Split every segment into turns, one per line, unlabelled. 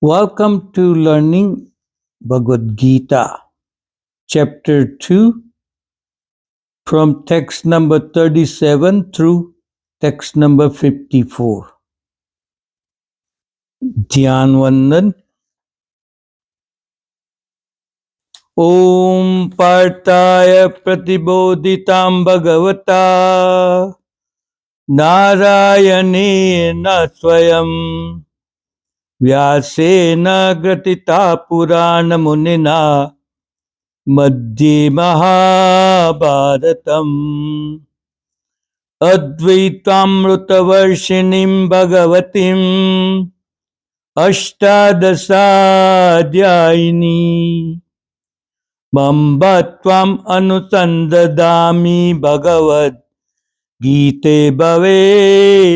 Welcome to Learning Bhagavad Gita, Chapter 2, from text number 37 through text number 54. ध्यान वंदन। ओम पार्थाय प्रतिबोधितां भगवता नारायणेन स्वयं व्यासेन ग्रथिता पुराणमुनिना मध्ये महाभारतम् अद्वैतामृतवर्षिणीं भगवतीम् अष्टादशाध्यायिनी मम त्वाम् अनुसन्ददामि भगवद् गीते भवेद्वैषिणम्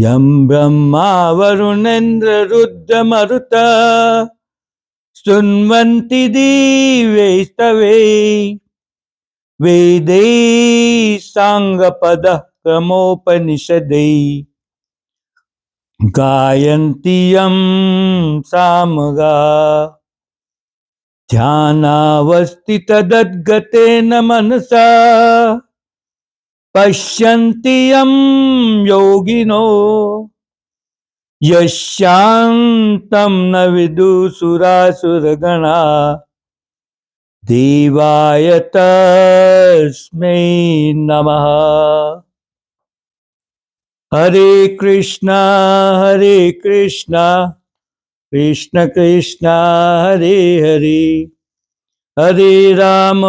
यं ब्रह्मा वरुणेन्द्र रुद्रमरुता शृण्वन्ति दिव्यैस्तवे वेदै साङ्गपदः क्रमोपनिषदै गायन्ति यं सामगा ध्यानावस्थितदद्गतेन मनसा पश्यन्ति यं योगिनो यशान्तं न विदुसुरासुरगणा देवाय तस्मै नमः। हरे Krishna Krishna Krishna Hare Hare Hare Ram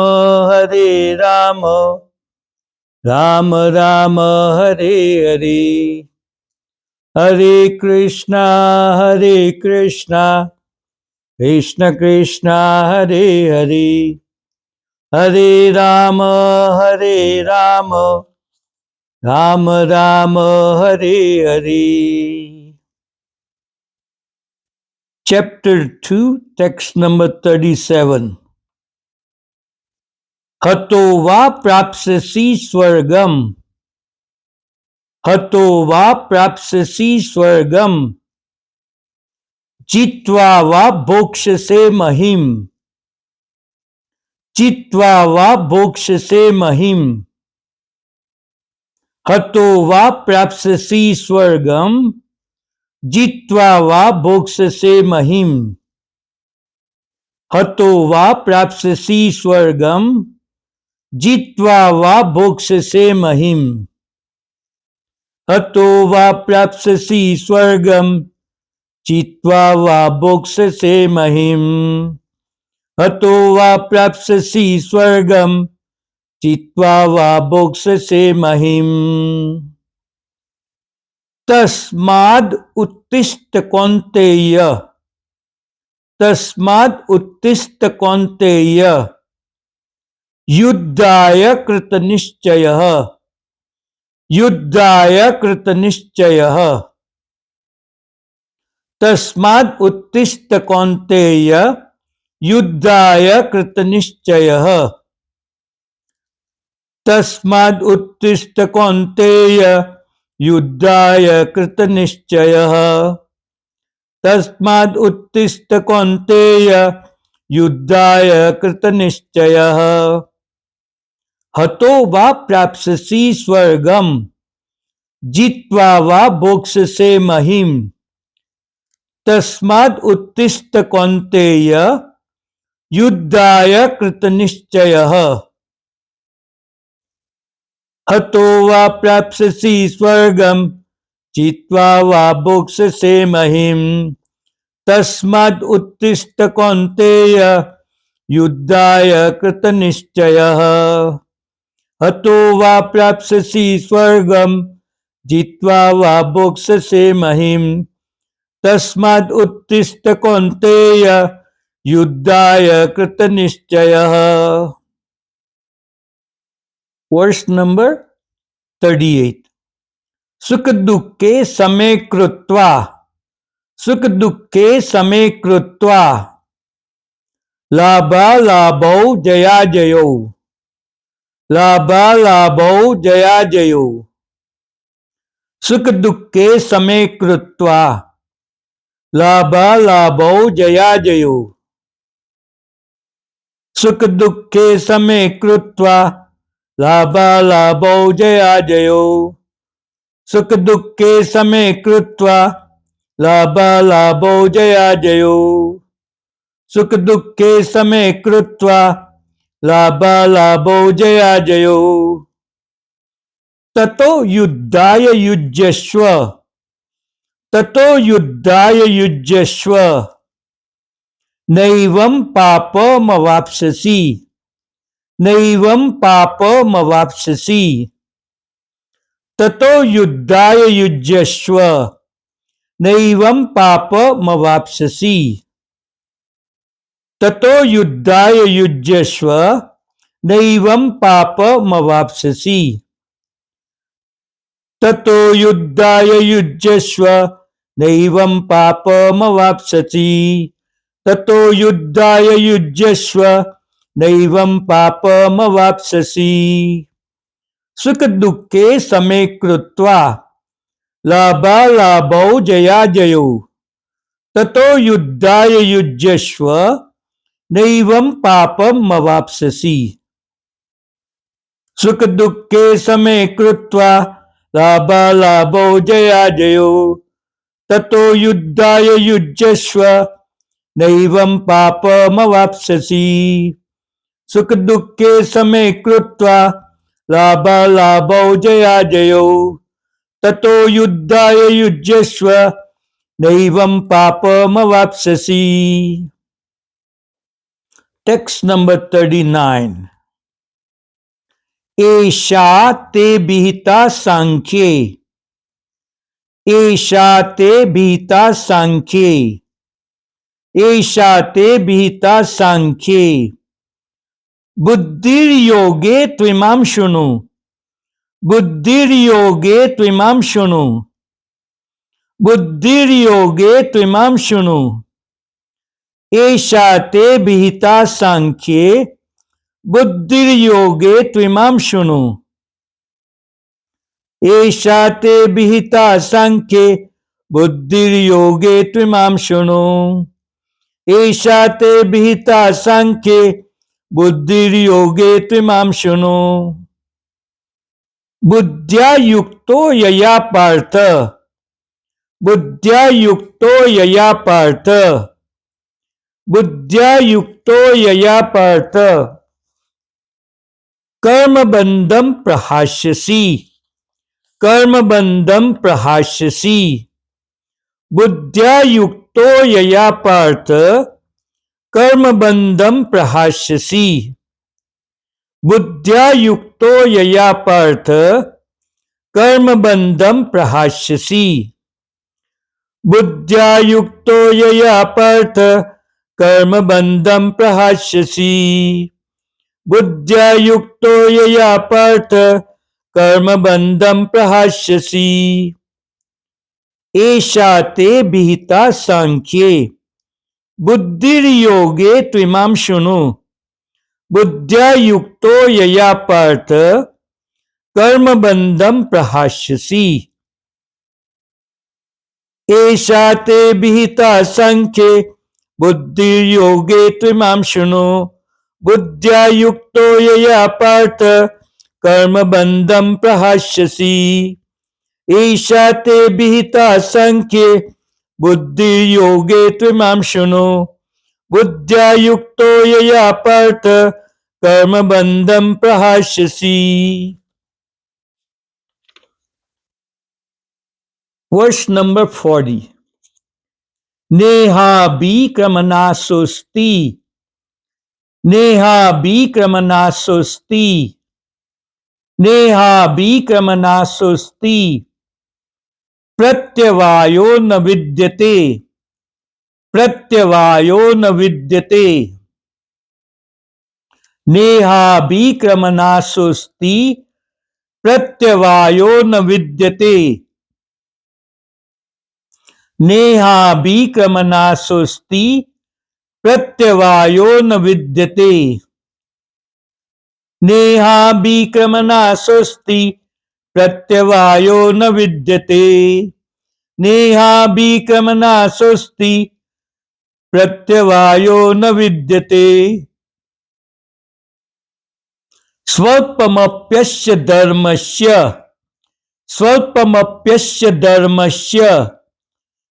Ram Ram Hare Hare Hare Krishna Krishna Krishna Hare Hare Hare Ram Ram Ram Hare Hare. Chapter 2, text number 37. हतो वा प्राप्स्यसि स्वर्गम हतो वा प्राप्स्यसि स्वर्गम जित्वा वा भोक्ष्यसे महिम जित्वा वा भोक्ष्यसे महिम हतो वा प्राप्स्यसि स्वर्गम जित्वा वा भोक्ष्यसे महिम हतो वा प्राप्स्यसि स्वर्गम जित्वा वा भोक्ष्यसे महिम हतो वा प्राप्स्यसि स्वर्गम जित्वा वा भोक्ष्यसे महिम हतो वा प्राप्स्यसि स्वर्गम जित्वा वा भोक्ष्यसे महिम। तस्माद् उत्तिष्ठ कौन्तेय तस्माद् उत्तिष्ठ कौन्तेय युद्धाय कृतनिश्चयः युद्धाय कृतनिश्चयः तस्माद् उत्तिष्ठ कौन्तेय युद्धाय कृतनिश्चयः तस्माद् उत्तिष्ठ कौन्तेय युद्धाय कृतनिश्चयः तस्माद् उत्तिष्ठ कौन्तेय युद्धाय कृतनिश्चयः हतो वा प्राप्स्यसि स्वर्गम जित्वा वा भोक्ष्यसे महिम तस्माद् उत्तिष्ठ कौन्तेय युद्धाय कृतनिश्चयः हतो वा प्राप्स्यसि स्वर्गम जित्वा वा भोक्ष्यसे महिम तस्माद् उत्तिष्ठ कौन्तेय युद्धाय कृतनिश्चयः हतो वा प्राप्स्यसि स्वर्गम जित्वा वा भोक्ष्यसे महिम तस्माद् उत्तिष्ठ कौन्तेय युद्धाय कृतनिश्चयः। Verse number 38. सुख दुःखे समे कृत्वा सुख दुःखे समे कृत्वा लाभालाभौ जयाजयौ लाभालाभौ जयाजयौ सुख दुःखे समे कृत्वा लाभालाभौ जयाजयौ सुख दुःखे समे कृत्वा लाभालाभौ जयाजयौ सुख दुःखे समे कृत्वा लाभालाभौ जयाजयौ सुख दुःखे समे कृत्वा लाभालाभौ जयाजयौ ततो युद्धाय युज्यस्व ततो युद्धाय युज्यस्व नैवं पापमवाप्स्यसि नैवं पापमवाप्स्यसि ततो युद्धाय युज्यस्व नैवं पापमवाप्स्यसि ततो युद्धाय युज्यस्व नैवं पापमवाप्स्यसि ततो युद्धाय युज्यस्व नैवं पापमवाप्स्यसि ततो युद्धाय युज्यस्व नैवं पापमवाप्स्यसि सुख दुःखे समे कृत्वा लाभालाभौ जयाजयौ ततो युद्धाय युज्यस्व नैवं पापमवाप्स्यसि सुख दुःखे समे कृत्वा लाभालाभौ जयाजयौ ततो युद्धाय युज्यस्व नैवं पापमवाप्स्यसि सुख दुःखे समे कृत्वा लाभालाभौ जयाजयौ ततो युद्धाय युज्यस्व नैवं पापमवाप्स्यसि टेक्स्ट नंबर 39 एषा ते विहिता सांख्ये एषा ते विहिता सांख्ये एषा ते विहिता सांख्ये बुद्धिर्योगे त्विमां शृणु बुद्धिर्योगे त्विमां शृणु बुद्धिर्योगे त्विमां शृणु एषा ते विहिता सांख्ये बुद्धिर्योगे त्विमां शृणु एषा ते विहिता सांख्ये बुद्धिर्योगे त्विमां शृणु एषा ते विहिता सांख्ये बुद्धिर्योगे त्विमां शृणु बुद्ध्या युक्तो यया पार्थ बुद्ध्या युक्तो यया पार्थ बुद्ध्या युक्तो यया पार्थ कर्मबन्धं प्रहास्यसि कर्मबन्धं प्रहास्यसि बुद्ध्या युक्तो यया पार्थ कर्मबन्धं प्रहास्यसि बुद्ध्या युक्तो यया पार्थ कर्मबन्धं प्रहास्यसि बुद्ध्या युक्तो यया पार्थ कर्मबन्धं प्रहास्यसि बुद्ध्या युक्तो यया पार्थ कर्मबन्धं प्रहास्यसि एषा ते विहिता सांख्ये बुद्धिर्योगे त्विमां शृणु बुद्ध्या युक्तो यया पार्थ कर्मबन्धं प्रहास्यसि एषा ते विहिता सांख्ये बुद्धिर्योगे त्विमां शृणु बुद्ध्या युक्तो यया पार्थ कर्मबन्धं प्रहास्यसि एषा ते विहिता सांख्ये बुद्धिर्योगे त्विमां शृणु बुद्ध्या युक्तो यया पार्थ कर्मबन्धं प्रहास्यसि वर्ष नंबर 40 नेहाभिक्रमनासोऽस्ति नेहाभिक्रमनासोऽस्ति नेहाभिक्रमनासोऽस्ति प्रत्यवायो न विद्यते प्रत्यवायो न विद्यते नेहाभिक्रमनासोऽस्ति प्रत्यवायो न विद्यते नेहाभिक्रमनासोऽस्ति प्रत्यवायो न विद्यते नेहाभिक्रमनासोऽस्ति प्रत्यवायो न विद्यते। नेहाभिक्रमनाशोऽस्ति प्रत्यवायो न विद्यते। स्वल्पमप्यस्य धर्मस्य स्वल्पमप्यस्य धर्मस्य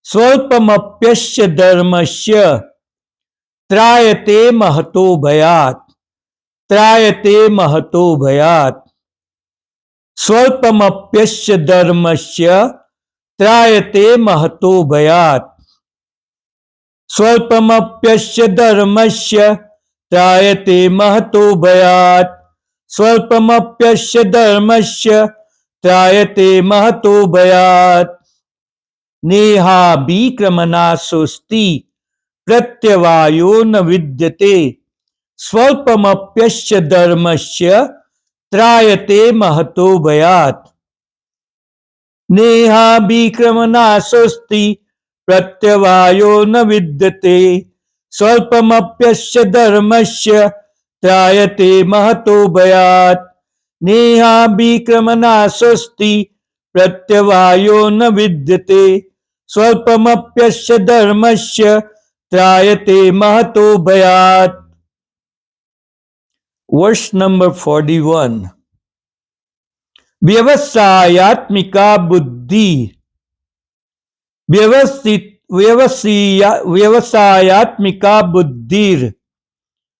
स्वल्पमप्यस्य धर्मस्य त्रायते महतो भयात् त्रायते महतो भयात्। स्वल्पमप्यस्य धर्मस्य त्रायते महतो भयात्। स्वल्पमप्यस्य धर्मस्य त्रायते महतो भयात्। स्वल्पमप्यस्य धर्मस्य त्रायते महतो भयात्। नेहाभिक्रमनाशोऽस्ति प्रत्यवायो न विद्यते। स्वल्पमप्यस्य धर्मस्य त्रायते महतो भयात्। नेहाभिक्रमनाशोऽस्ति प्रत्यवायो न विद्यते। स्वल्पमप्यस्य धर्मस्य त्रायते महतो भयात्। नेहाभिक्रमनाशोऽस्ति प्रत्यवायो न विद्यते। स्वल्पमप्यस्य धर्मस्य त्रायते महतो भयात्। वर्ष नंबर 41। व्यवसायात्मिका बुद्धि व्यवसायात्मिका बुद्धिर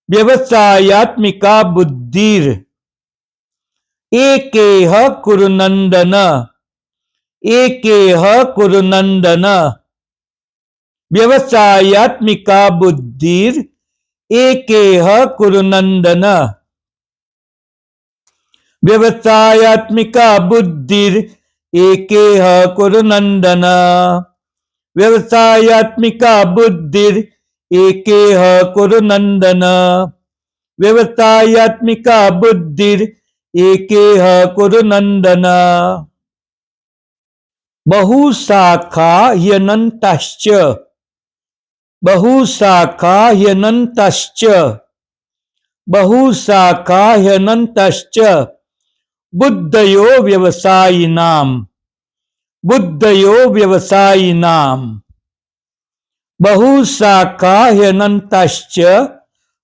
व्यवसायात्मिका बुद्धिर एकेह कुरुनंदन एकेह कुरुनंदन। व्यवसायात्मिका बुद्धिर एकेह कुरुनंदन। व्यवसायात्मिका बुद्धिर एकेह कुरुनंदन। व्यवसायात्मिका बुद्धिर एकेह कुरुनंदन। व्यवसायात्मिका बुद्धिर एकेह कुरुनंदन। बहुशाखा ह्यनन्तश्च बहुशाखा ह्यनन्तश्च बहुशाखा ह्यनन्तश्च बुद्धयो व्यवसायिनां बुद्धयो व्यवसायिनां। बहुशाखा ह्यनन्तश्च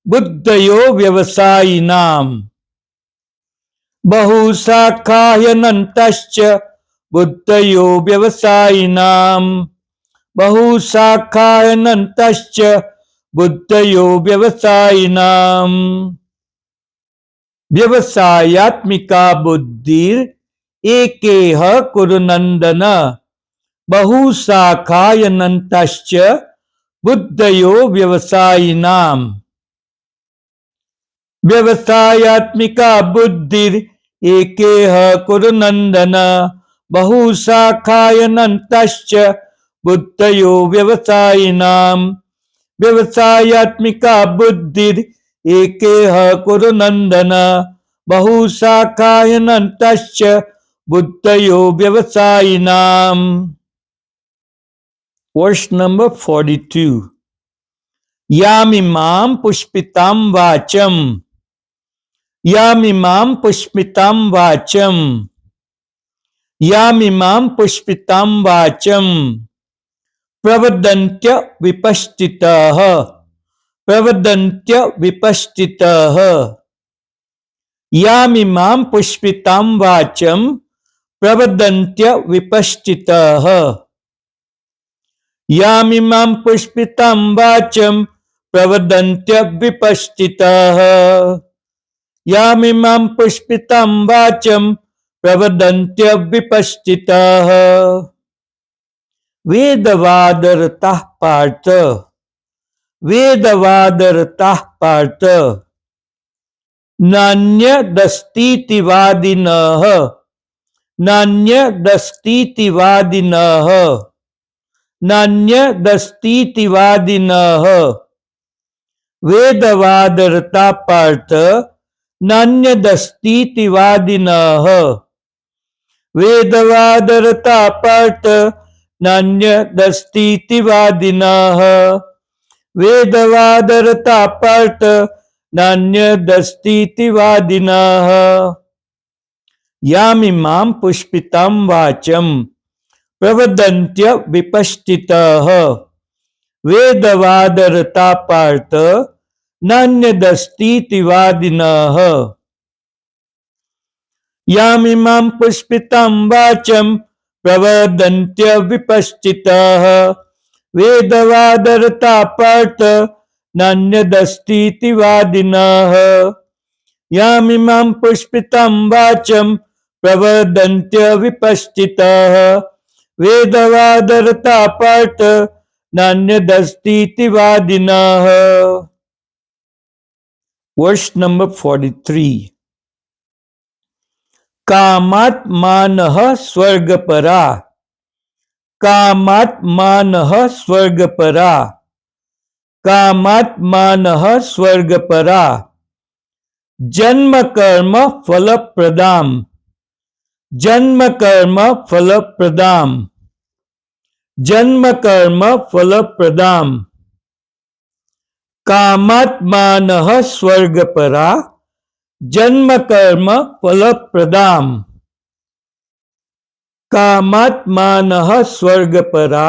बुद्धयो व्यवसायिनां। बहुशाखा ह्यनन्तश्च बुद्धयो व्यवसायिनां। बहुशाखा ह्यनन्तश्च बुद्धयो व्यवसायिनां। व्यवसायात्मिका बुद्धिर एकेह कुरुनंदन। बहुशाखा ह्यनन्तश्च बुद्धयो व्यवसायिनां। व्यवसायात्मिका बुद्धिर एकेह कुरुनंदन। बहुशाखा ह्यनन्तश्च बुद्धयो व्यवसायिनां। व्यवसायात्मिका बुद्धिर एकेह कुरुनंदन। बहुशाखा ह्यनन्तश्च बुद्धयो व्यवसायिनां। वर्ष नंबर 42। यामिमां पुष्पितां वाचम यामिमां पुष्पितां वाचम यामिमां पुष्पितां वाचम प्रवदन्त्य विपश्चितः प्रवदन्त्य विपश्चितः। यामिमां पुष्पितां वाचम प्रवदन्त्य विपश्चितः। यामिमां पुष्पितां वाचम प्रवदन्त्य विपश्चितः। यामिमां पुष्पितां वाचम प्रवदन्त्य विपश्चितः। वेदवादरताः पार्थ वेदवादरताः पार्थ नान्यदस्तीति वादिनः नान्यदस्तीति वादिनः नान्यदस्तीति वादिनः। वेदवादरता पार्थ नान्यदस्तीति वादिनः। वेदवादरता पार्थ नान्यदस्तीति वादिनः। वेदवादरता पार्थ नान्यदस्तीति वादिनः। यामिमां पुष्पितां वाचं प्रवदन्त्य विपश्चितः वेदवादरता पार्थ नान्यदस्तीति वादिनः। यामिमां पुष्पितां वाचं प्रवदन्त्य विपश्चितः वेदवादरता पार्थ नान्यदस्तीति वादिनः। यामिमां पुष्पितां वाचं प्रवदन्त्य विपश्चितः वेदवादरता पार्थ नान्यदस्तीति वादिनः। Verse number 43। कामात्मानः स्वर्गपरा कामात्मानः स्वर्गपरा कामात्मानः स्वर्गपरा जन्म कर्म फलप्रदां जन्म कर्म फलप्रदां जन्म कर्म फलप्रदां। कामात्मानः स्वर्गपरा जन्म कर्म फलप्रदां कामात्मानः स्वर्गपरा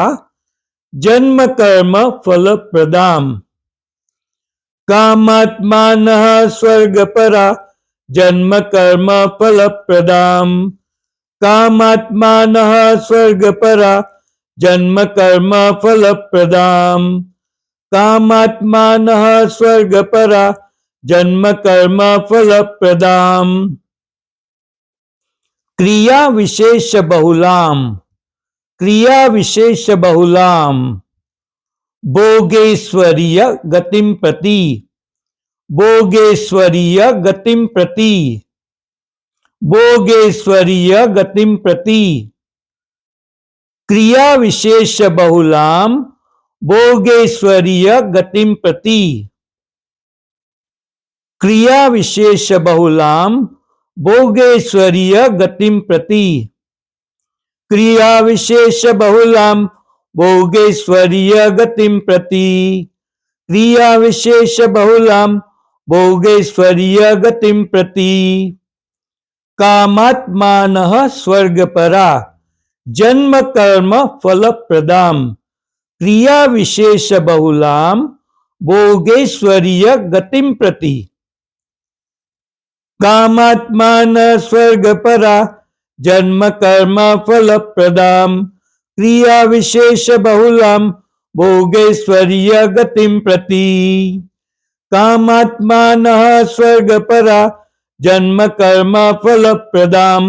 जन्म कर्म फलप्रदां। कामात्मानः स्वर्गपरा जन्म कर्म फलप्रदां कामात्मानः स्वर्गपरा जन्म कर्म फलप्रदां कामात्मानः स्वर्गपरा जन्म कर्म फलप्रदां। क्रिया विशेष बहुलां क्रिया विशेष बहुलां भोगेश्वरीय गतिं प्रति भोगेश्वरीय गतिं प्रति भोगेश्वरीय गतिं प्रति। क्रिया विशेष बहुलां भोगेश्वरीय गतिं प्रति क्रिया विशेष बहुलां भोगेश्वरीय गतिं प्रति। क्रिया विशेष बहुलां भोगेश्वरीय गतिं प्रति क्रिया विशेष बहुलां भोगेश्वरीय गतिं प्रति। कामात्मानः स्वर्गपरा जन्म कर्म फलप्रदां क्रिया विशेष बहुलां भोगेश्वरीय गतिं प्रति। कामात्मानः स्वर्गपरा जन्म कर्म फलप्रदां क्रिया विशेष बहुलां भोगेश्वरीय गतिं प्रति। कामात्मानः स्वर्गपरा जन्म कर्म फलप्रदां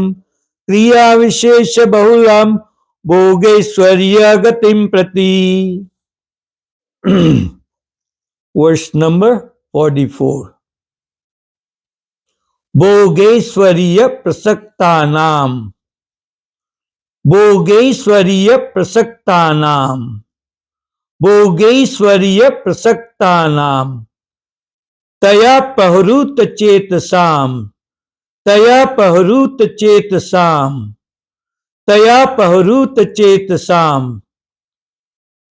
क्रिया विशेष बहुलां भोगेश्वरीय गतिं प्रति। Verse number 44। भोगेश्वरीय प्रसक्तानां भोगेश्वरीय प्रसक्तानां भोगेश्वरीय प्रसक्तानां तया पहरुत चेतसां तया पहरुत चेतसां तया पहरुत चेतसां।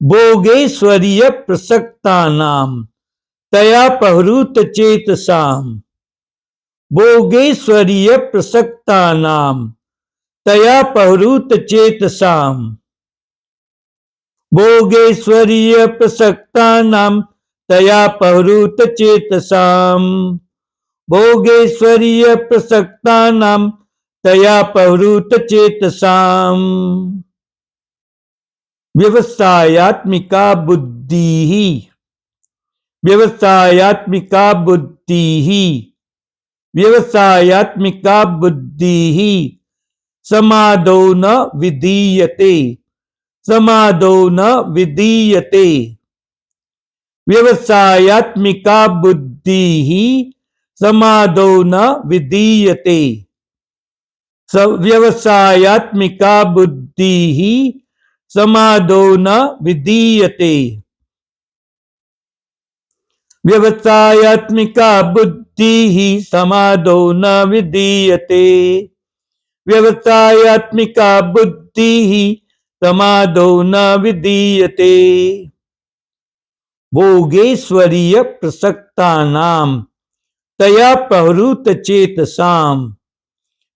भोगेश्वरीय प्रसक्तानां तया पहरुत चेतसां भोगेश्वरीय प्रसक्तानां तया पहरुत चेतसां। भोगेश्वरीय प्रसक्तानां तया पहरुत चेतसां भोगेश्वरीय प्रसक्तानां तया पहरुत चेतसां। व्यवसायात्मिका बुद्धिः व्यवसायात्मिका बुद्धिः व्यवसायात्मिका बुद्धिः समादो न विधीयते समादो न विधीयते। व्यवसायात्मिका बुद्धिः समादो न विधीयते व्यवसायात्मिका बुद्धिः समादो न विधीयते। व्यवसायात्मिका बुद्धिः समादो न विधीयते व्यवसायात्मिका बुद्धिः समादो न विधीयते। भोगेश्वरीय प्रसक्तानां तया पहरुत चेतसां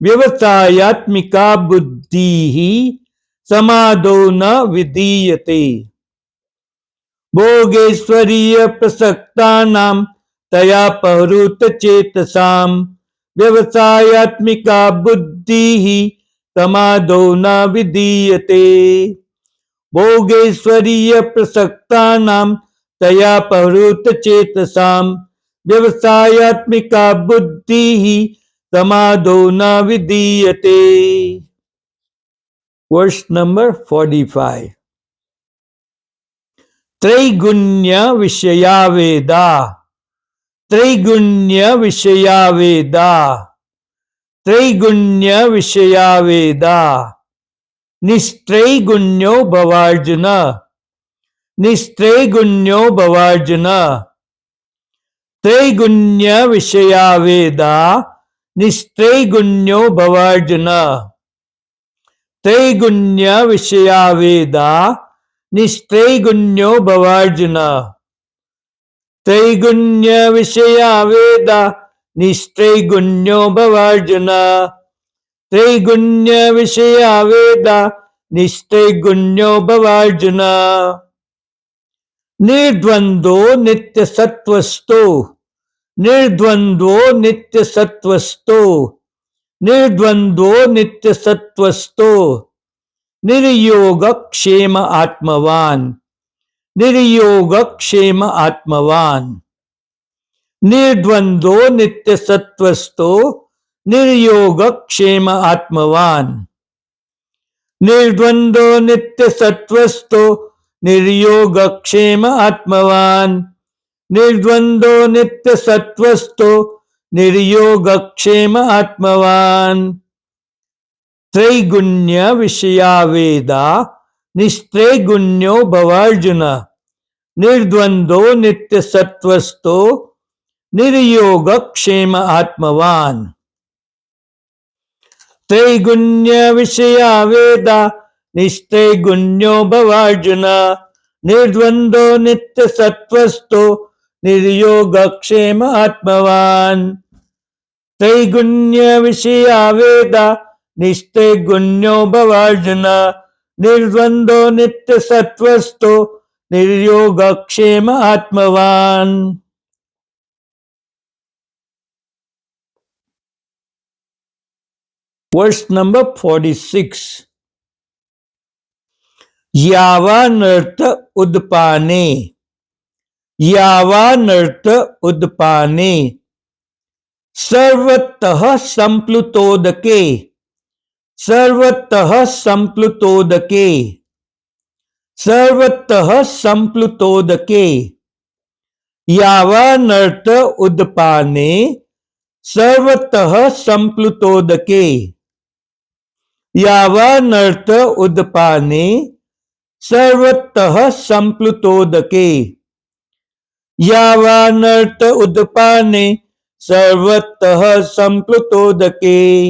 व्यवसायात्मिका बुद्धिः समादो न विधीयते। भोगेश्वरीय प्रसक्तानां तया पहरुत चेतसां व्यवसायात्मिका बुद्धिः समादो न विधीयते। भोगेश्वरीय प्रसक्तानां तया पहरुत चेतसां व्यवसायात्मिका बुद्धिः समादो न विधीयते। Verse number 45। त्रैगुण्य विषया वेदा, त्रैगुण्य विषया वेदा, त्रैगुण्य विषया वेदा, निस्त्रैगुण्यो भवार्जुन, निस्त्रैगुण्यो भवार्जुन। त्रैगुण्य विषया वेदा, निस्त्रैगुण्यो भवार्जुन। त्रैगुण्य विषया वेदा, निस्त्रैगुण्यो भवार्जुन। त्रैगुण्य विषया वेदा, निस्त्रैगुण्यो भवार्जुन। त्रैगुण्य विषया वेदा, निस्त्रैगुण्यो भवार्जुन। निर्द्वंद्वो नित्य सत्वस्तो, निर्द्वंद्वो नित्य सत्वस्तो, निर्द्वंद्वो नित्य सत्वस्तो, निर्योग क्षेम आत्मवान, निर्योग क्षेम आत्मवान। निर्द्वंद्वो नित्य सत्वस्तो, निर्योग क्षेम आत्मवान। निर्द्वंद्वो नित्य सत्वस्तो, निर्योग क्षेम आत्मवान। निर्द्वंद्वो नित्य सत्वस्तो, निर्योग क्षेम आत्मवान। त्रैगुण्य विषया वेदा, निस्त्रैगुण्यो भवार्जुन। निर्द्वंद्वो नित्य सत्वस्तो, निर्योग क्षेम आत्मवान। त्रैगुण्य विषया वेदा, निस्त्रैगुण्यो भवार्जुन। निर्द्वंद्वो नित्य सत्वस्तो, निर्योग क्षेम आत्मवान। त्रैगुण्य विषया वेदा, निस्त्रैगुण्यो भवार्जुन। निर्द्वंद्वो नित्य सत्वस्तो, निर्योग क्षेम आत्मवान। Verse number 46। यावानर्थ उद्पाने, यावानर्थ उद्पाने, सर्वतः संप्लुतोदके, सर्वतः संप्लुतोदके, सर्वतः संप्लुतोदके। यावानर्थ उद्पाने, सर्वतः संप्लुतोदके। यावानर्थ उद्पाने, सर्वतः संप्लुतोदके। यावानर्थ उद्पाने, सर्वतः संप्लुतोदके।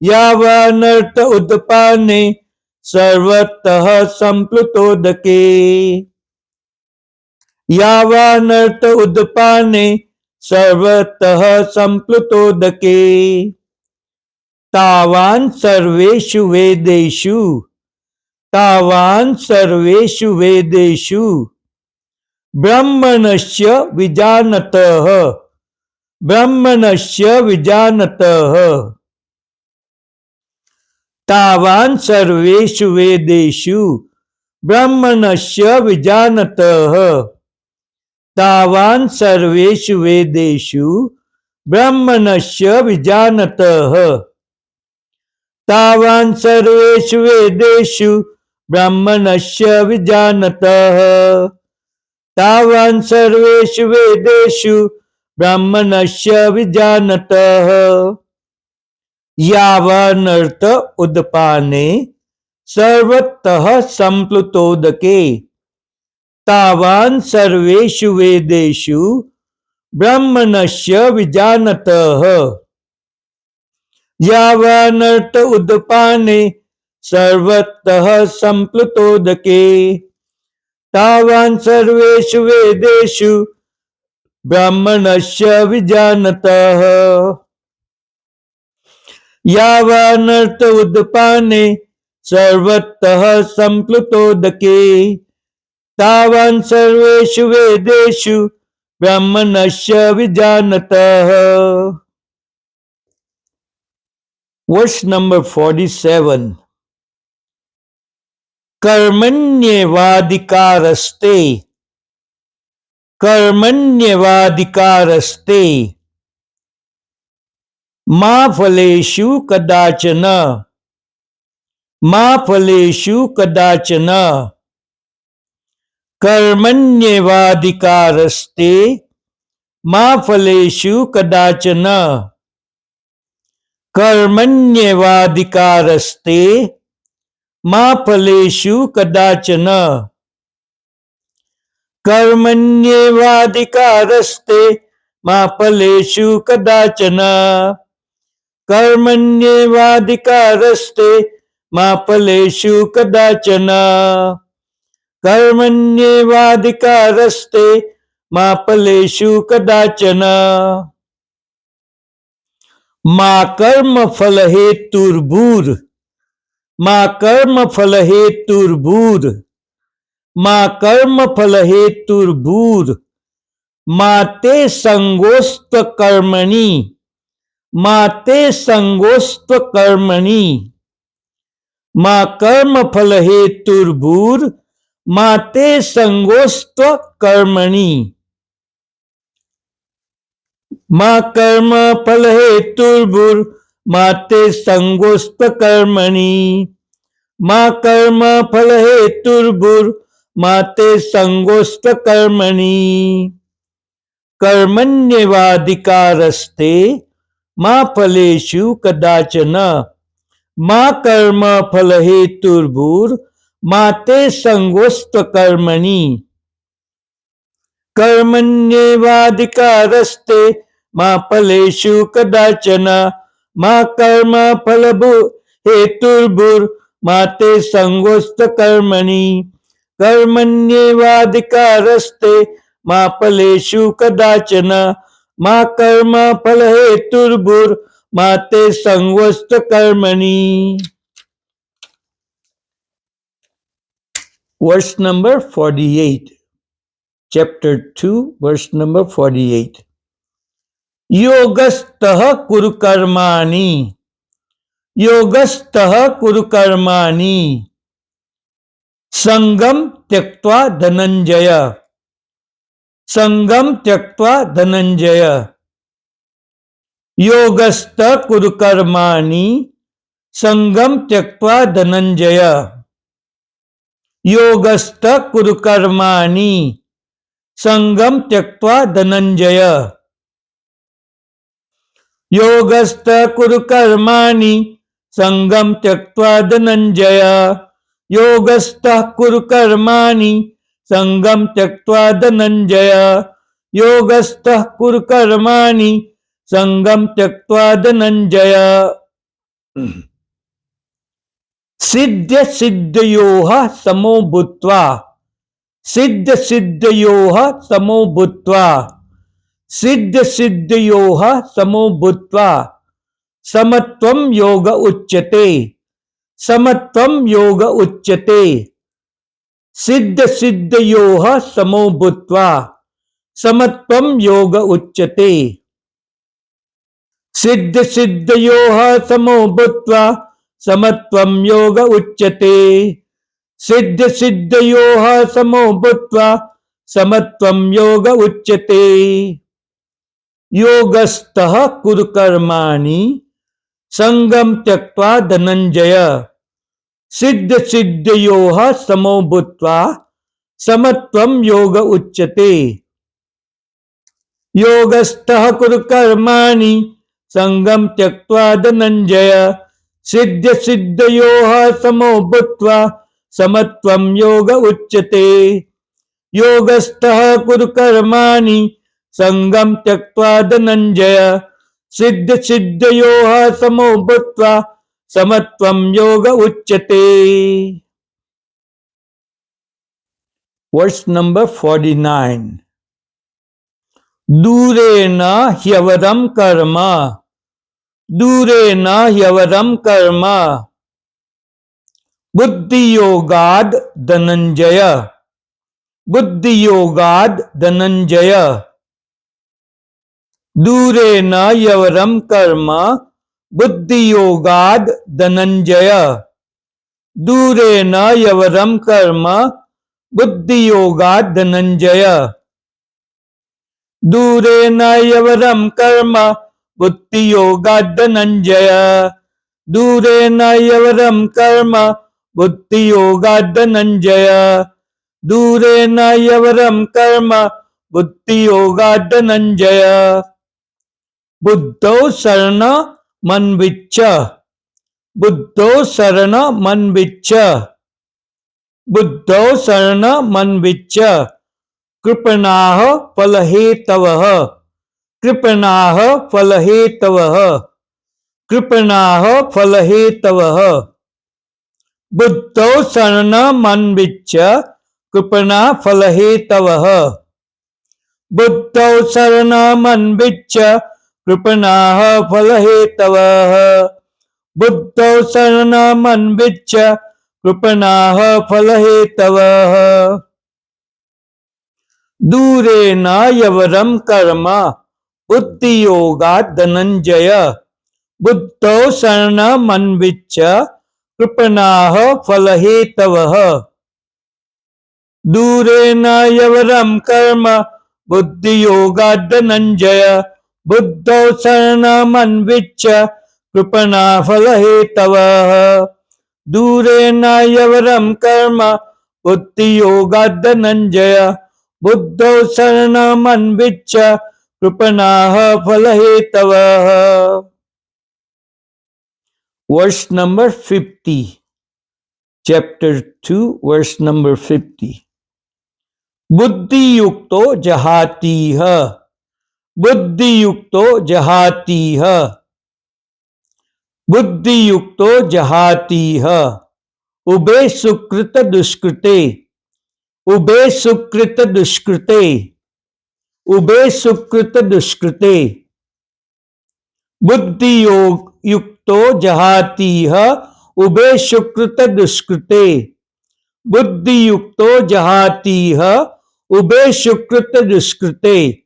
यावानर्थ उद्पाने, सर्वतः संप्लुतोदके। यावानर्थ उद्पाने, सर्वतः संप्लुतोदके। तावान् सर्वेषु वेदेषु, तावान् सर्वेषु वेदेषु, ब्रह्मणस्य विजानतः, ब्रह्मणस्य विजानतः। तावान् सर्वेषु वेदेषु, ब्रह्मणस्य विजानतः। तावान् सर्वेषु वेदेषु, ब्रह्मणस्य विजानतः। तावान् सर्वेषु वेदेषु, ब्रह्मणस्य विजानतः। तावान् सर्वेषु वेदेषु, ब्रह्मणस्य विजानतः। यावानर्थ उद्पाने, सर्वतः संप्लुतोदके। तावान् सर्वेषु वेदेषु, ब्रह्मणस्य विजानतः। यावानर्थ उद्पाने, सर्वतः संप्लुतोदके। तावान् सर्वेषु वेदेषु, ब्रह्मणस्य विजानतः। यावानर्थ उद्पाने सर्वतः संप्लुतोदके तावान् सर्वेषु वेदेषु ब्राह्मणस्य विजानतः. Verse number 47. कर्मण्येवाधिकारस्ते कर्मण्येवाधिकारस्ते मा फलेषु कदाचन मा फलेषु कदाचन कर्मण्येवाधिकारस्ते मा फलेषु कदाचन कर्मण्येवाधिकारस्ते मा फलेषु कदाचन कर्मण्येवाधिकारस्ते मा फलेषु कदाचन कर्मण्येवाधिकारस्ते मा फलेषु कदाचन कर्मण्येवाधिकारस्ते मा फलेषु कदाचन. मा कर्म फल हेतुर्भूर मा कर्म फल हेतुर्भूर मा कर्म फल हेतुर्भूर मा ते संगोस्त्व कर्मणि मा ते संगोस्त्व कर्मणि मा कर्म फल हेतुर्भूर मा ते संगोस्त्व कर्मणि मा कर्म फल हेतुर्भूर मा ते संगोस्त्व कर्मणि मा कर्म फल हेतुर्भूर मा ते संगोस्त्व कर्मणि कर्मण्येवाधिकारस्ते मा फलेषु कदाचन मा कर्म फल हेतुर्भूर मा ते संगोस्त्व कर्मणि कर्मण्येवाधिकारस्ते मा फलेषु कदाचन मा कर्म फल हेतुर्भूर मा ते संगोस्त्व कर्मणि कर्मण्येवाधिकारस्ते मा फलेषु कदाचन मा कर्म फल हेतुर्भूर मा ते संगोस्त्व कर्मणि. Verse number 48. Chapter 2, verse number 48. योगस्तः कुरु कर्माणि योगस्तः कुरु कर्माणि संगम त्यक्त्वा धनंजय संगम त्यक्त्वा धनंजय योगस्तः कुरु कर्माणि संगम त्यक्त्वा धनंजय योगस्तः कुरु कर्माणि संगम त्यक्त्वा धनंजय योगस्तः कुरु कर्माणि संगम त्यक्त्वा धनंजय योगस्तः कुरु कर्माणि संगम त्यक्त्वा धनंजय योगस्तः कुरु कर्माणि संगम त्यक्त्वा धनंजय. सिद्ध सिद्धयोः समो भूत्वा सिद्ध सिद्धयोः समो भूत्वा सिद्ध सिद्धयोः समो भूत्वा समत्वं योग उच्यते समत्वं योग उच्यते सिद्ध सिद्धयोः समो भूत्वा समत्वं योग उच्यते सिद्ध सिद्धयोः समो भूत्वा समत्वं योग उच्यते सिद्ध सिद्धयोः समो भूत्वा समत्वं योग उच्यते योगस्तः कुरु कर्माणि संगम त्यक्त्वा धनंजय सिद्ध सिद्धयोः समो भूत्वा समत्वं योग उच्यते योगस्तः कुरु कर्माणि संगम त्यक्त्वा धनंजय सिद्ध सिद्धयोः समो भूत्वा समत्वं योग उच्यते योगस्तः कुरु कर्माणि संगम त्यक्त्वा धनंजय सिद्ध सिद्धयोः समो भूत्वा समत्वं योग उच्यते. Verse number 49. दूरेण ह्यवरं कर्म दूरेण ह्यवरं कर्म बुद्धियोगाद् धनंजय। बुद्धियोगाद् धनंजय। दूरेण ह्यवरं कर्म बुद्धियोगाद् धनंजय। दूरेण ह्यवरं कर्म बुद्धियोगाद् धनंजय। दूरेण ह्यवरं कर्म बुद्धियोगाद् धनंजय। दूरेण ह्यवरं कर्म बुद्धियोगाद् धनंजय। दूरेण ह्यवरं कर्म बुद्धियोगाद् धनंजय। बुद्धौ शरणमन्विच्छ। बुद्धौ शरणमन्विच्छ। बुद्धौ शरणमन्विच्छ। कृपणाः फलहेतवः। कृपणाः फलहेतवः। कृपणाः फलहेतवः। बुद्धौ शरणमन्विच्छ कृपणा फलहेतवः। बुद्धौ शरणमन्विच्छ कृपणाः फलहेतवः। बुद्धौ शरणमन्विच्छ कृपणाः फलहेतवः। दूरेण ह्यवरं कर्म बुद्धियोगाद् धनंजय। बुद्धौ शरणमन्विच्छ कृपणाः फलहेतवः। दूरेण ह्यवरं कर्म बुद्धियोगाद् धनंजय। बुद्धौ शरणमन्विच्छ कृपणाः फलहेतवः। दूरेण ह्यवरं कर्म बुद्धियोगाद् धनंजय। बुद्धौ शरणमन्विच्छ कृपणाः फलहेतवः। Verse number 50. Chapter 2, verse number 50. बुद्धियुक्तो जहातीह। बुद्धियुक्तो जहातीह। बुद्धियुक्तो जहातीह। उभे सुकृत दुष्कृते। उभे सुकृत दुष्कृते। उभे सुकृत दुष्कृते। बुद्धियोग युक्तो जहातीह उभे सुकृत दुष्कृते। बुद्धियुक्तो जहातीह उभे सुकृत दुष्कृते।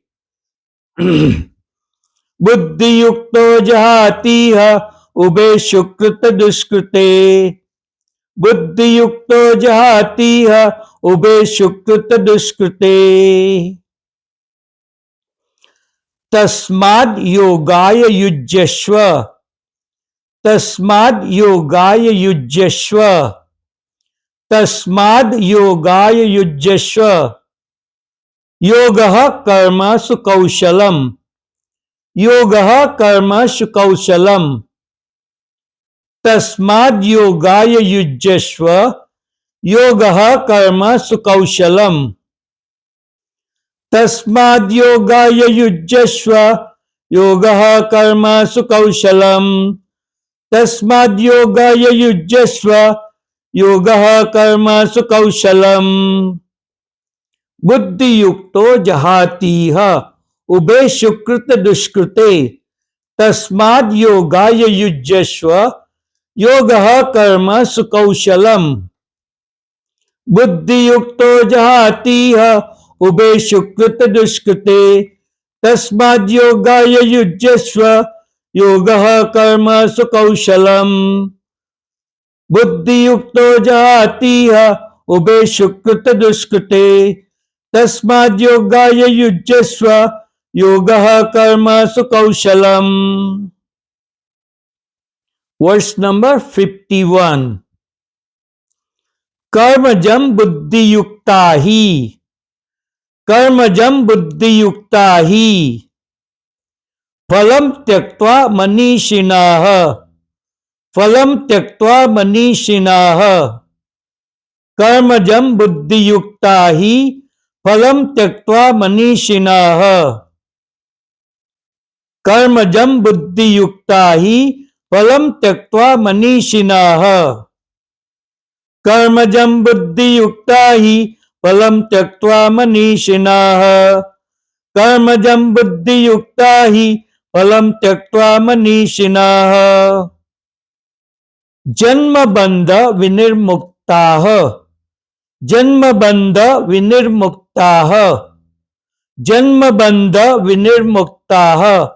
बुद्धियुक्तो जहातीह उभे सुकृत दुष्कृते। बुद्धियुक्तो जहातीह उभे सुकृत दुष्कृते। तस्माद् योगाय युज्यस्व। तस्माद् योगाय युज्यस्व। तस्माद् योगाय युज्यस्व। योगः कर्मसु कौशलम्। योगः कर्मसु कौशलम्। तस्माद् योगाय युज्यस्व। योगः कर्मसु कौशलम्। तस्माद् योगाय युज्यस्व। योगः कर्मसु कौशलम्। तस्माद् योगाय युज्यस्व। योगः कर्मसु कौशलम्। बुद्धियुक्तो जहातीह उभे सुकृत दुष्कृते। तस्माद् योगाय युज्यस्व। योगः कर्मसु कौशलम्। बुद्धियुक्तो जहातीह उभे सुकृत दुष्कृते। तस्माद् योगाय युज्यस्व। योगः कर्मसु कौशलम्। बुद्धियुक्तो जहातीह उभे सुकृत दुष्कृते। तस्माद् योगाय युज्यस्व। योगः कर्मसु कौशलम्। Verse number 51. कर्मजं बुद्धियुक्ता हि। कर्मजं बुद्धियुक्ता हि फलं त्यक्त्वा मनीषिणः। फलं त्यक्त्वा मनीषिणः। कर्मजं बुद्धियुक्ता हि फलं त्यक्त्वा मनीषिणः। कर्मजं बुद्धियुक्ता हि फलं त्यक्त्वा मनीषिणः। कर्मजं बुद्धियुक्ता हि फलं त्यक्त्वा मनीषिणः। कर्मजं बुद्धियुक्ता हि फलं त्यक्त्वा मनीषिणः। जन्मबन्ध विनिर्मुक्ताः, जन्मबन्ध विनिर्मुक्ताः, जन्मबन्ध विनिर्मुक्ताः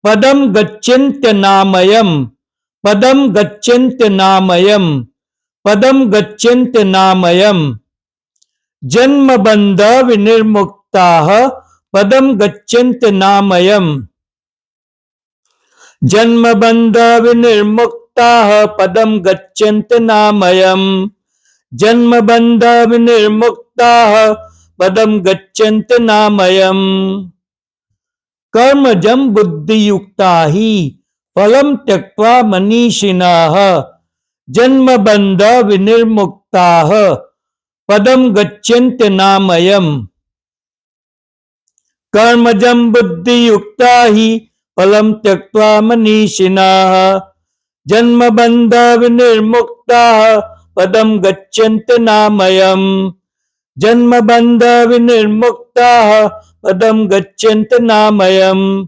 पदं गच्छन्त्यनामयम्, पदं गच्छन्त्यनामयम्, पदं गच्छन्त्यनामयम्। जन्मबन्ध विनिर्मुक्ताः पदं गच्छन्त्यनामयम्। जन्मबन्ध विनिर्मुक्ताः पदं गच्छन्त्यनामयम्। जन्मबन्ध विनिर्मुक्ताः पदं गच्छन्त्यनामयम्। कर्मजं बुद्धियुक्ता ही फलं त्यक्त्वा मनीषिणः। जन्मबन्ध विनिर्मुक्ताः पदं गच्छन्त्यनामयम्। कर्मजं बुद्धियुक्ता ही फलं त्यक्त्वा मनीषिणः। जन्मबन्ध विनिर्मुक्ताः पदं गच्छन्त्यनामयम्। जन्मबन्ध विनिर्मुक्ताः पदं गच्छन्त्यनामयम्।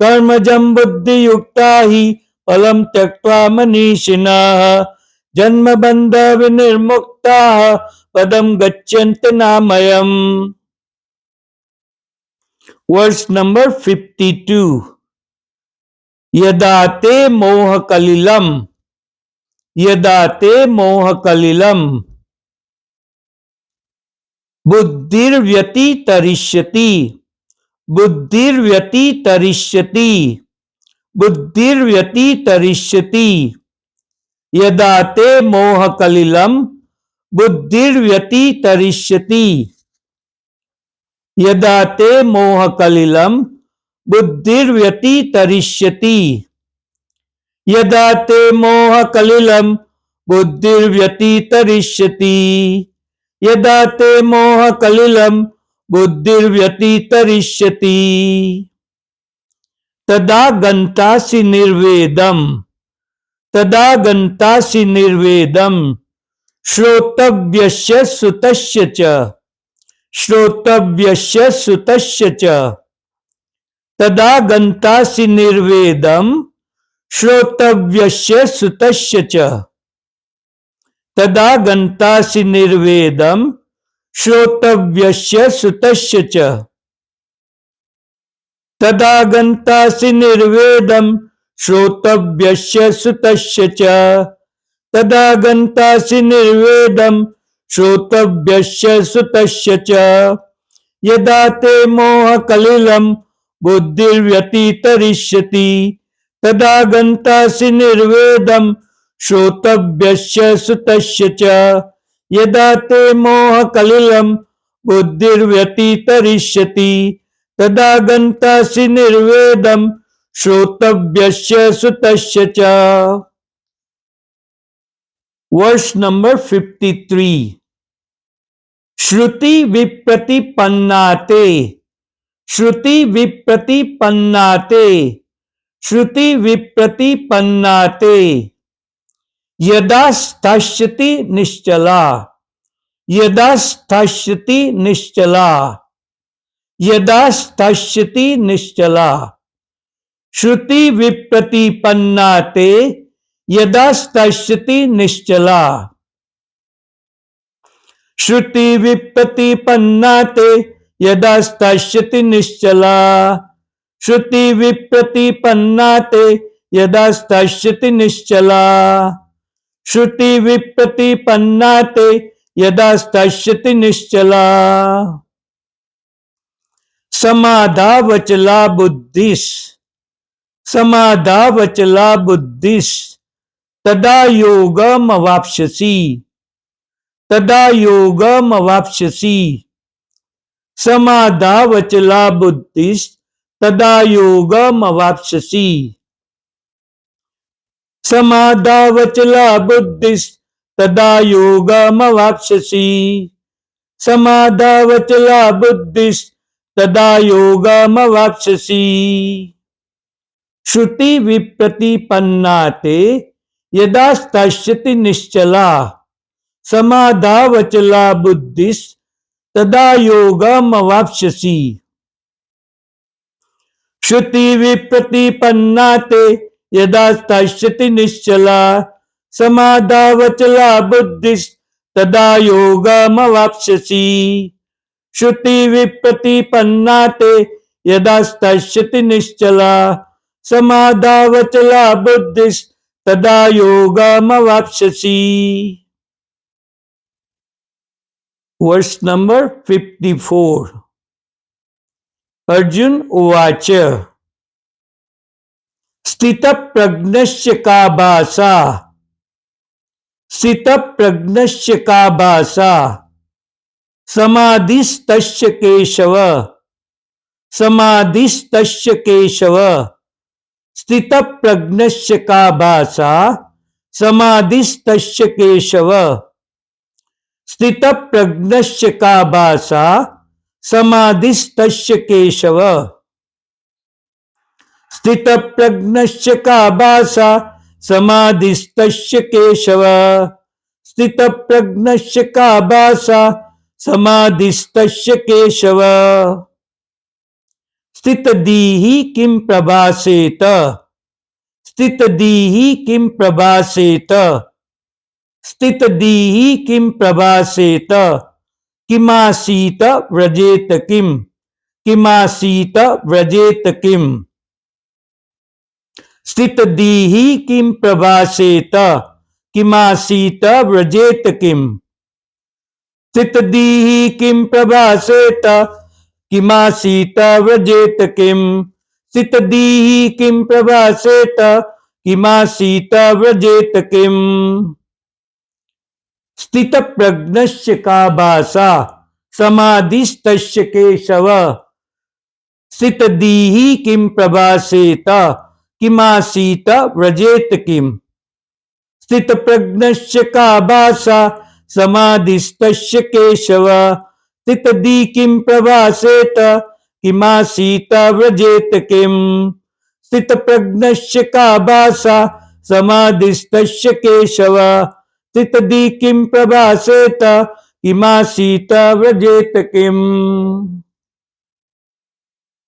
कर्मजं बुद्धियुक्ता ही फलं त्यक्त्वा मनीषिणः। जन्मबन्ध विनिर्मुक्ताः पदं गच्छन्त्यनामयम्। Verse number 52। यदा ते मोहकलिलम्, यदा ते मोहकलिलम् बुद्धिर्व्यतितरिष्यति, बुद्धिर्व्यतितरिष्यति, बुद्धिर्व्यतितरिष्यति। यदा ते मोहकलिलम् बुद्धिर्व्यतितरिष्यति, यदा ते मोहकलिलम् बुद्धिर्व्यतितरिष्यति। यदा ते मोहकलिलम् बुद्धिर्व्यतितरिष्यति, यदा ते मोहकलिलम् बुद्धिर्व्यतितरिष्यति। तदा गन्तासि निर्वेदम्, तदा गन्तासि निर्वेदम् श्रोतव्यस्य सुतस्य च, श्रोतव्यस्य सुतस्य च। तदा गन्तासि निर्वेदम् श्रोतव्यस्य सुतस्य च। तदा गन्तासि निर्वेदम् श्रोतव्यस्य सुतस्य च। तदा गन्तासि निर्वेदम् श्रोतव्यस्य सुतस्य च। तदा गन्तासि निर्वेदम् श्रोतव्यस्य सुतस्य च। यदा ते मोहकलिलम् बुद्धिर्व्यतितरिष्यति, तदा गन्तासि निर्वेदम् श्रोतव्यस्य सुतस्य च। यदा ते मोहकलिलम् बुद्धिर्व्यतितरिष्यति, तदा गन्तासि निर्वेदम् श्रोतव्यस्य सुतस्य च। Verse number 53। श्रुति विप्रतिपन्नाते, श्रुति विप्रतिपन्नाते, श्रुति विप्रतिपन्नाते। यदा स्थास्यति निश्चला, यदा स्थास्यति निश्चला, यदा स्थास्यति निश्चला। श्रुति विप्रतिपन्नाते यदा स्थास्यति निश्चला। श्रुति विप्रतिपन्नाते यदा स्थास्यति निश्चला। श्रुति विप्रतिपन्नाते यदा स्थास्यति निश्चला। श्रुति विप्रतिपन्नाते यदा स्थास्यति निश्चला। समाधावचला बुद्धिस्, समाधावचला बुद्धिस् तदा योगमवाप्स्यसि, तदा योगमवाप्स्यसि। समाधावचला बुद्धिस् तदा योगमवाप्स्यसि। समाधावचला बुद्धिस् तदा योगमवाप्स्यसि। समाधावचला बुद्धिस् तदा योगमवाप्स्यसि। श्रुति विप्रतिपन्नाते यदा स्थास्यति निश्चला। समाधावचला बुद्धिस् तदा योगमवाप्स्यसि। श्रुति विप्रतिपन्ना ते यदा स्थास्यति निश्चला समाधावचला बुद्धिस्तदा योगमवाप्स्यसि। श्रुति विप्रतिपन्ना ते यदा स्थास्यति निश्चला समाधावचला बुद्धिस्तदा योगमवाप्स्यसि। Verse number 54। अर्जुन उवाच स्थितप्रज्ञस्य का भाषा स्थितप्रज्ञस्य का भाषा समाधिस्तस्य केशव समाधिस्तस्य केशव। स्थितप्रज्ञस्य का भाषा समाधिस्तस्य केशव। स्थितप्रज्ञस्य का भाषा समाधिस्तस्य केशव। स्थितप्रज्ञस्य का भाषा समाधिस्तस्य केशव। स्थितप्रज्ञस्य का भाषा समाधिस्तस्य केशव। स्थितधीहि किं प्रभासेत स्थितधीहि किं प्रभासेत स्थितधीहि किं प्रभासेत किमासीत व्रजेत किम किमासीत व्रजेत किम। स्थितधीहि किं प्रभासेत किमासीत व्रजेत किम। स्थितधीहि किं प्रभासेत किमासीत व्रजेत किम। स्थितधीहि किं प्रभासेत किमासीत व्रजेत किम। स्थितप्रज्ञस्य का भाषा समाधिस्तस्य केशव। स्थितधीहि किं प्रभासेत किमासीत व्रजेत किम। स्थितप्रज्ञस्य का भाषा समाधिस्तस्य केशव। स्थितधीहि किं प्रभासेत किमासीत व्रजेत किम। स्थितप्रज्ञस्य का भाषा समाधिस्तस्य केशव। स्थितधीहि किं प्रभासेत किमासीत व्रजेत किम।